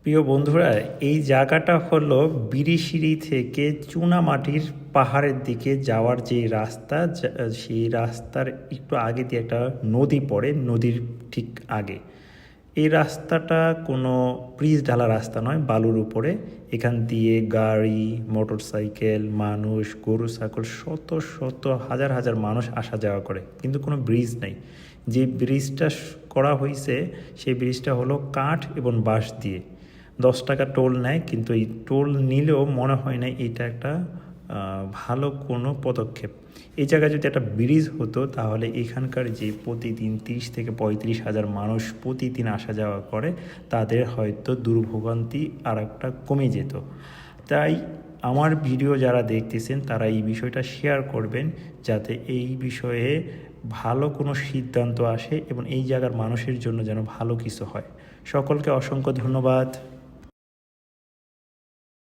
প্রিয় বন্ধুরা, এই জায়গাটা হলো বিরিশিরি থেকে চুনামাটির পাহাড়ের দিকে যাওয়ার যে রাস্তা, সেই রাস্তার একটু আগে দিয়ে একটা নদী পড়ে, নদীর ঠিক আগে। এই রাস্তাটা কোনো ব্রিজ ঢালা রাস্তা নয়, বালুর উপরে। এখান দিয়ে গাড়ি, মোটরসাইকেল, মানুষ, গরু ছাগল, শত শত হাজার হাজার মানুষ আসা যাওয়া করে, কিন্তু কোনো ব্রিজ নেই। যে ব্রিজটা করা হয়েছে সেই ব্রিজটা হলো কাঠ এবং বাঁশ দিয়ে। 10 টাকা টোল নেয়, কিন্তু এই টোল নিলেও মনে হয় না এটা একটা ভালো কোনো পদক্ষেপ। এই জায়গায় যদি একটা ব্রিজ হতো তাহলে এখানকার যে প্রতিদিন 30 থেকে 35 হাজার মানুষ প্রতিদিন আসা যাওয়া করে, তাদের হয়তো দুর্ভোগান্তি আর একটা কমে যেত। তাই আমার ভিডিও যারা দেখতেছেন তারা এই বিষয়টা শেয়ার করবেন, যাতে এই বিষয়ে ভালো কোনো সিদ্ধান্ত আসে এবং এই জায়গার মানুষের জন্য যেন ভালো কিছু হয়। সকলকে অসংখ্য ধন্যবাদ।